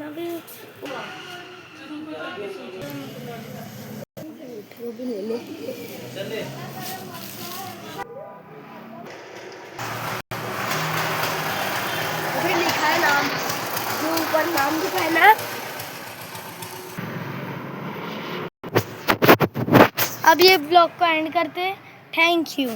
अभी वो भी ले ले। अभी लिखा है नाम, जो ऊपर नाम लिखा है ना। अब ये ब्लॉग को एंड करते हैं। Thank you.